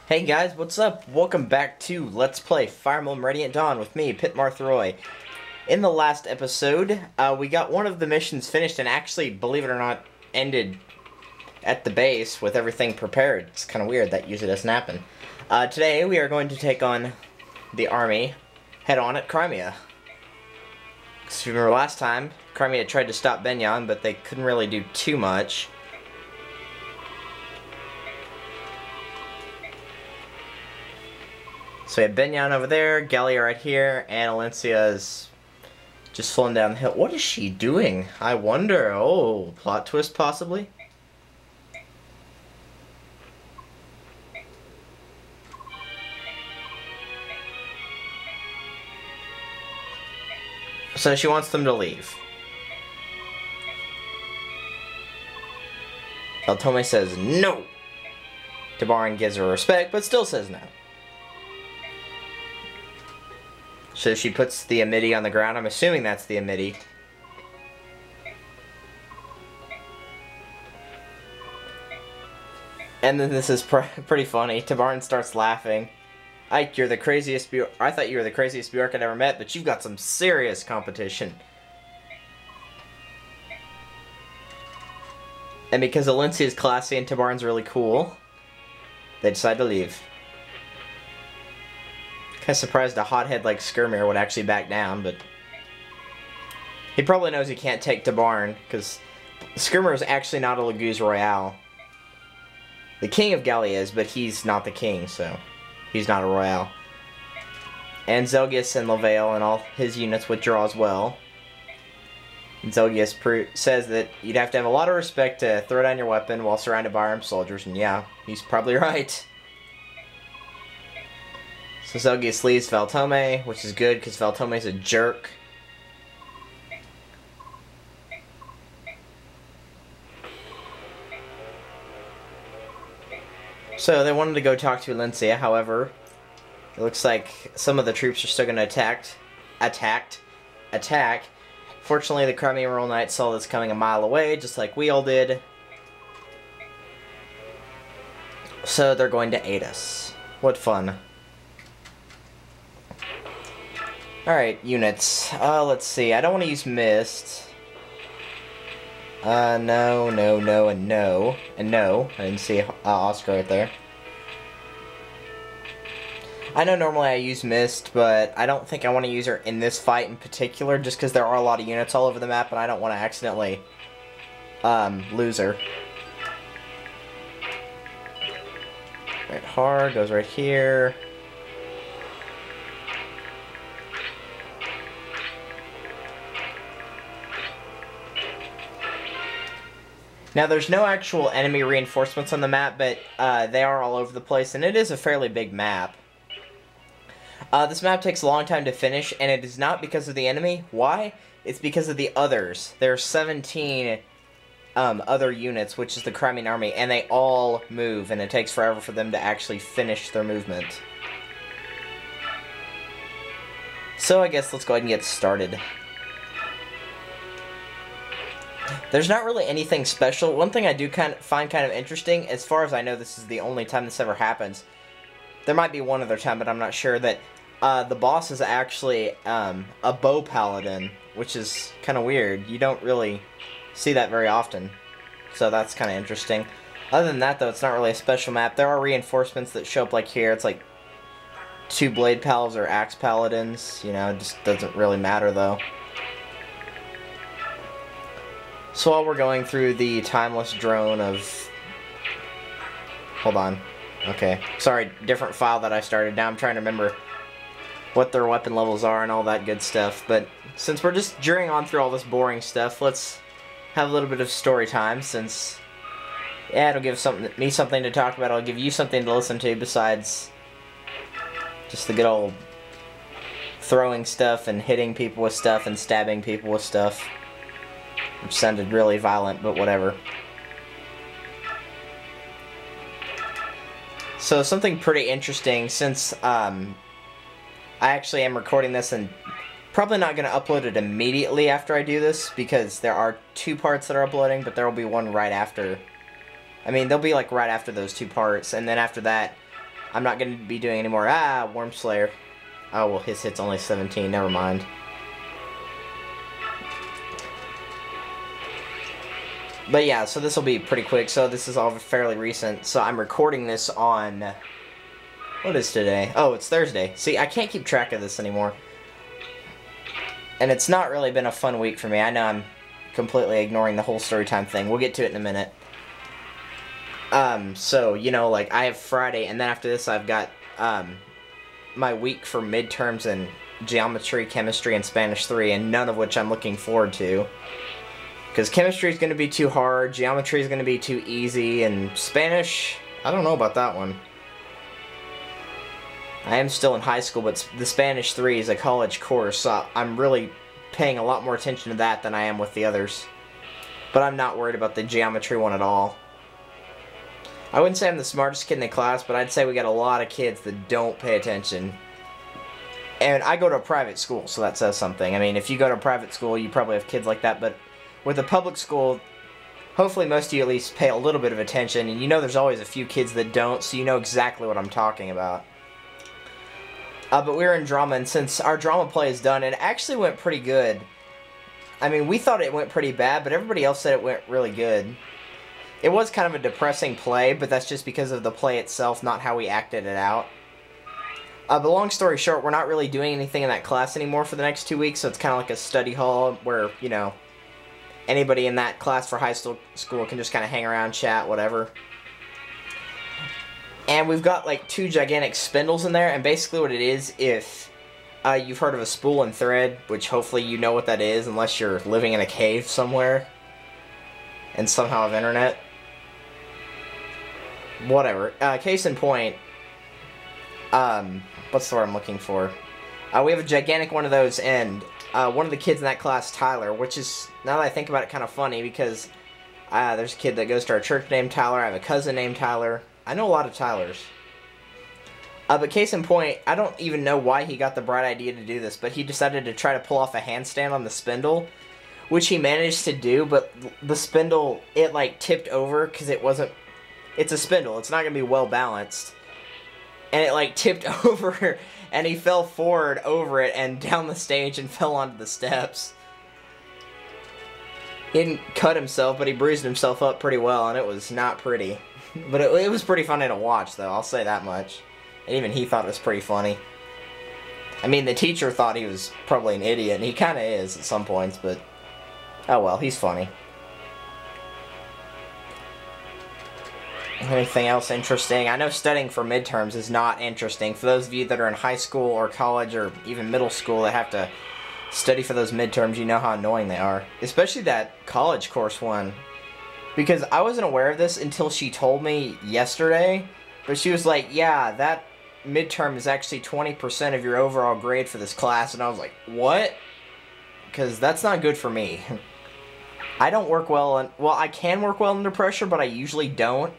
Hey guys, what's up? Welcome back to Let's Play Fire Emblem Radiant Dawn with me, Pit Marthroy. In the last episode, we got one of the missions finished and actually, believe it or not, ended at the base with everything prepared. It's kind of weird that usually doesn't happen. Today, we are going to take on the army head-on at Crimea. Because if you remember last time, Crimea tried to stop Benyan, but they couldn't really do too much. So we have Benyan over there, Gallia right here, and Alencia is just flown down the hill. What is she doing? I wonder. Oh, plot twist possibly? So she wants them to leave. Altome says no. Tabarin gives her respect, but still says no. So she puts the Amity on the ground. I'm assuming that's the Amity. And then this is pretty funny. Tabarin starts laughing. Ike, you're the craziest I thought you were the craziest Bjork I'd ever met, but you've got some serious competition. And because Alencia is classy and Tabarin's really cool, they decide to leave. Kind of surprised a hothead like Skirmir would actually back down, but he probably knows he can't take Tabarin, because Skirmir is actually not a Laguz Royale. The king of Gallia is, but he's not the king, so he's not a Royale. And Zelgius and Lavale and all his units withdraw as well. And Zelgius says that you'd have to have a lot of respect to throw down your weapon while surrounded by armed soldiers, and yeah, he's probably right. So Zelgius leaves Valtome, which is good because Valtome's a jerk. So they wanted to go talk to Alencia, however, it looks like some of the troops are still going to attack. Fortunately, the Crimean Royal Knights saw this coming a mile away, just like we all did. So they're going to aid us. What fun. Alright, units. Let's see. I don't want to use Mist. No, and no. And no. I didn't see Oscar right there. I know normally I use Mist, but I don't think I want to use her in this fight in particular, just because there are a lot of units all over the map, and I don't want to accidentally, lose her. Right, Har goes right here. Now, there's no actual enemy reinforcements on the map, but they are all over the place, and it is a fairly big map. This map takes a long time to finish, and it is not because of the enemy. Why? It's because of the others. There are 17 other units, which is the Crimean army, and they all move, and it takes forever for them to actually finish their movement. So I guess let's go ahead and get started. There's not really anything special. One thing I do find kind of interesting, as far as I know this is the only time this ever happens, there might be one other time, but I'm not sure, that the boss is actually a bow paladin, which is kind of weird. You don't really see that very often, so that's kind of interesting. Other than that, though, it's not really a special map. There are reinforcements that show up like here. It's like 2 blade pals or axe paladins, you know, it just doesn't really matter, though. So while we're going through the timeless drone of... Hold on. Okay. Sorry, different file that I started. Now I'm trying to remember what their weapon levels are and all that good stuff. But since we're just journeying on through all this boring stuff, let's have a little bit of story time, since... Yeah, it'll give me something to talk about. I'll give you something to listen to besides just the good old throwing stuff and hitting people with stuff and stabbing people with stuff. Which sounded really violent, but whatever. So something pretty interesting, since I actually am recording this and probably not going to upload it immediately after I do this, because there are 2 parts that are uploading, but there will be one right after. I mean, they'll be like right after those 2 parts, and then after that, I'm not going to be doing anymore. Worm Slayer. Oh, well, his hit's only 17. Never mind. But yeah, so this will be pretty quick. So this is all fairly recent. So I'm recording this on... What is today? Oh, it's Thursday. See, I can't keep track of this anymore. And it's not really been a fun week for me. I know I'm completely ignoring the whole story time thing. We'll get to it in a minute. So, you know, like, I have Friday, and then after this I've got, my week for midterms in geometry, chemistry, and Spanish 3, and none of which I'm looking forward to. Because chemistry is going to be too hard, geometry is going to be too easy, and Spanish, I don't know about that one. I am still in high school, but the Spanish 3 is a college course, so I'm really paying a lot more attention to that than I am with the others. But I'm not worried about the geometry one at all. I wouldn't say I'm the smartest kid in the class, but I'd say we got a lot of kids that don't pay attention. And I go to a private school, so that says something. I mean, if you go to a private school, you probably have kids like that, but with a public school, hopefully most of you at least pay a little bit of attention, and you know there's always a few kids that don't, so you know exactly what I'm talking about. But we were in drama, and since our drama play is done, it actually went pretty good. I mean, we thought it went pretty bad, but everybody else said it went really good. It was kind of a depressing play, but that's just because of the play itself, not how we acted it out. But long story short, we're not really doing anything in that class anymore for the next 2 weeks, so it's kind of like a study hall where, you know, anybody in that class for high school can just kind of hang around, chat, whatever. And we've got like 2 gigantic spindles in there, and basically what it is, if you've heard of a spool and thread, which hopefully you know what that is, unless you're living in a cave somewhere and somehow have internet. Whatever. Case in point, what's the word I'm looking for? We have a gigantic one of those, and one of the kids in that class, Tyler, which is, now that I think about it, kind of funny, because there's a kid that goes to our church named Tyler, I have a cousin named Tyler. I know a lot of Tylers. But case in point, I don't even know why he got the bright idea to do this, but he decided to try to pull off a handstand on the spindle, which he managed to do, but the spindle, it like tipped over, because it's a spindle, it's not going to be well balanced. And it like tipped over, and he fell forward over it and down the stage and fell onto the steps. He didn't cut himself, but he bruised himself up pretty well, and it was not pretty. But it was pretty funny to watch, though, I'll say that much. And even he thought it was pretty funny. I mean, the teacher thought he was probably an idiot, and he kind of is at some points, but oh well, he's funny. Anything else interesting? I know studying for midterms is not interesting. For those of you that are in high school or college or even middle school that have to study for those midterms, you know how annoying they are. Especially that college course one. Because I wasn't aware of this until she told me yesterday. But she was like, yeah, that midterm is actually 20% of your overall grade for this class. And I was like, what? Because that's not good for me. I don't work well, well, I can work well under pressure, but I usually don't.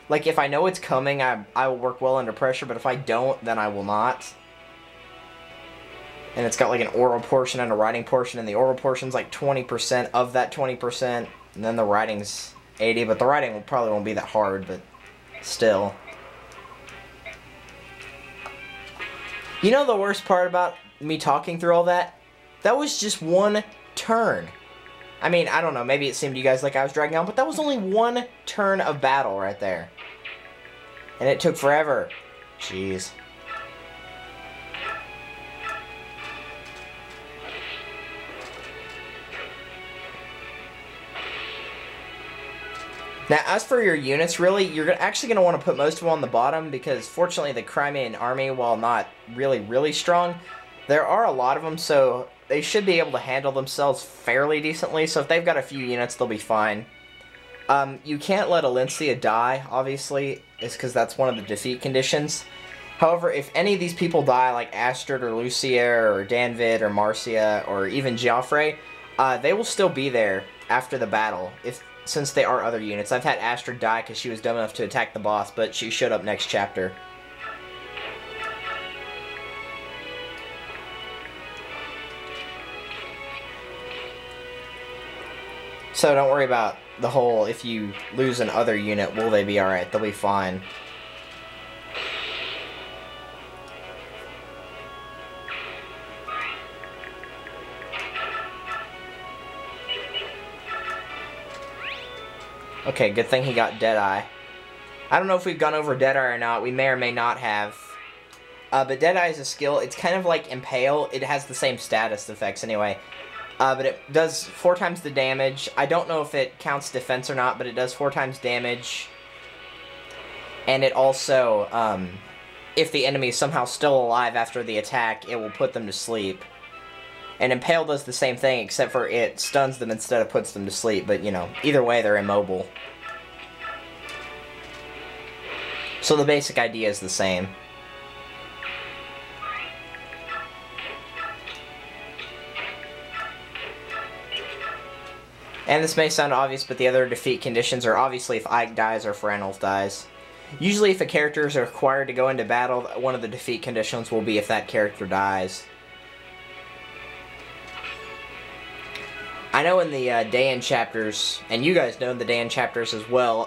Like, if I know it's coming, I will work well under pressure, but if I don't, then I will not. And it's got like an oral portion and a writing portion, and the oral portion's like 20% of that 20%, and then the writing's 80, but the writing probably won't be that hard, but still. You know the worst part about me talking through all that? That was just one turn. I mean, I don't know, maybe it seemed to you guys like I was dragging on, but that was only one turn of battle right there. And it took forever. Jeez. Now, as for your units, really, you're actually going to want to put most of them on the bottom, because fortunately the Crimean army, while not really strong, there are a lot of them, so they should be able to handle themselves fairly decently, so if they've got a few units, they'll be fine. You can't let Alencia die, obviously, it's because that's one of the defeat conditions. However, if any of these people die, like Astrid or Lucia or Danvid or Marcia or even Joffrey, they will still be there after the battle, since they are other units. I've had Astrid die because she was dumb enough to attack the boss, but she showed up next chapter. So don't worry about the whole, if you lose an other unit, will they be alright? They'll be fine. Okay, good thing he got Deadeye. I don't know if we've gone over Deadeye or not. We may or may not have. But Deadeye is a skill. It's kind of like Impale. It has the same status effects anyway. But it does 4 times the damage. I don't know if it counts defense or not, but it does 4 times damage. And it also, if the enemy is somehow still alive after the attack, it will put them to sleep. And Impale does the same thing, except for it stuns them instead of puts them to sleep. But, you know, either way, they're immobile. So the basic idea is the same. And this may sound obvious, but the other defeat conditions are obviously if Ike dies or Franolf dies. Usually if a character is required to go into battle, one of the defeat conditions will be if that character dies. I know in the Dayan chapters, and you guys know in the Dayan chapters as well,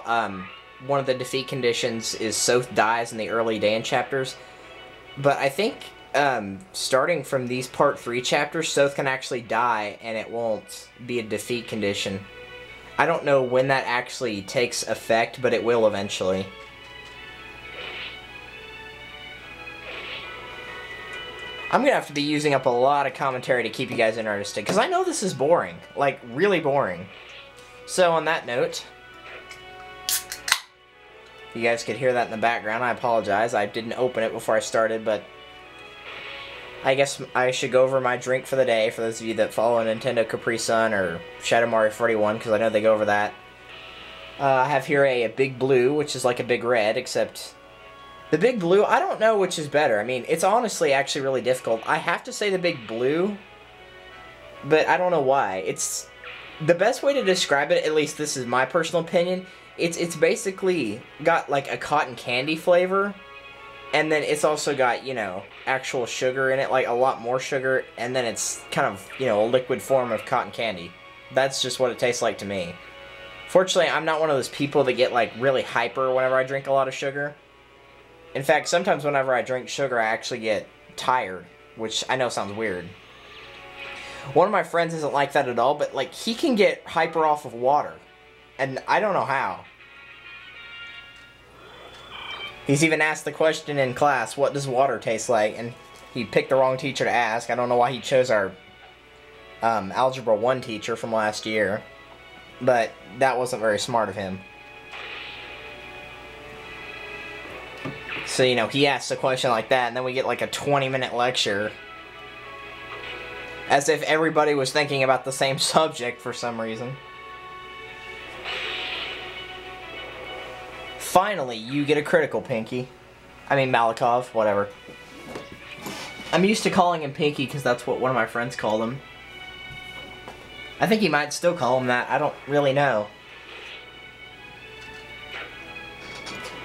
one of the defeat conditions is Soth dies in the early Dayan chapters. But I think starting from these Part 3 chapters, Soth can actually die and it won't be a defeat condition. I don't know when that actually takes effect, but it will eventually. I'm going to have to be using up a lot of commentary to keep you guys interested, because I know this is boring. Like, really boring. So, on that note, you guys could hear that in the background. I apologize. I didn't open it before I started, but I guess I should go over my drink for the day, for those of you that follow Nintendo Capri Sun or Shadow Mario 41, because I know they go over that. I have here a Big Blue, which is like a Big Red, except the Big Blue, I don't know which is better. I mean, it's honestly actually really difficult. I have to say the Big Blue, but I don't know why. It's the best way to describe it, at least this is my personal opinion, it's basically got like a cotton candy flavor. And then it's also got, you know, actual sugar in it, like a lot more sugar, and then it's kind of, you know, a liquid form of cotton candy. That's just what it tastes like to me. Fortunately, I'm not one of those people that get, like, really hyper whenever I drink a lot of sugar. In fact, sometimes whenever I drink sugar, I actually get tired, which I know sounds weird. One of my friends isn't like that at all, but, like, he can get hyper off of water, and I don't know how. He's even asked the question in class, what does water taste like? And he picked the wrong teacher to ask. I don't know why he chose our Algebra 1 teacher from last year. But that wasn't very smart of him. So, you know, he asks a question like that, and then we get like a 20-minute lecture. As if everybody was thinking about the same subject for some reason. Finally, you get a critical, Pinky. I mean, Malikov, whatever. I'm used to calling him Pinky because that's what one of my friends called him. I think he might still call him that. I don't really know.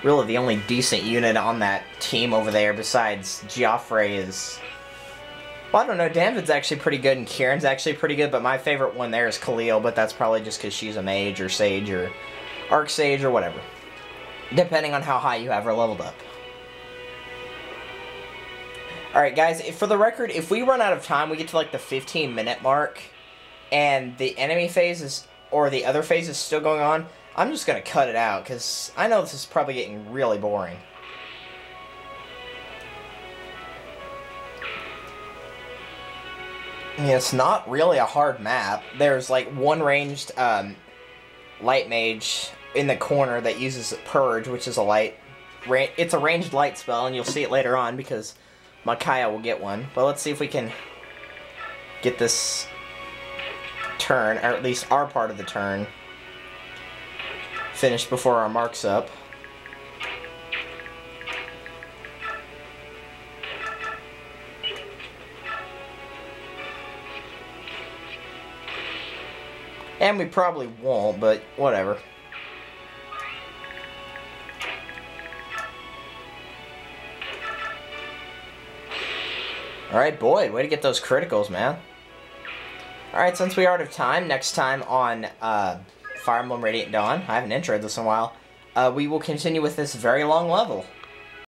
Really, the only decent unit on that team over there besides Joffrey is... Well, I don't know. David's actually pretty good and Kieran's actually pretty good, but my favorite one there is Khalil, but that's probably just because she's a mage or sage or arc sage or whatever. Depending on how high you have her leveled up. Alright guys, for the record, if we run out of time, we get to like the 15-minute mark, and the enemy phase is, or the other phase is still going on, I'm just going to cut it out, because I know this is probably getting really boring. I mean, it's not really a hard map. There's like one ranged light mage in the corner that uses Purge, which is a light... It's a ranged light spell, and you'll see it later on, because Makaya will get one. But let's see if we can get this turn, or at least our part of the turn, finished before our mark's up. And we probably won't, but whatever. Alright, Boyd, way to get those criticals, man. Alright, since we are out of time, next time on Fire Emblem Radiant Dawn, I haven't introed this in a while, we will continue with this very long level.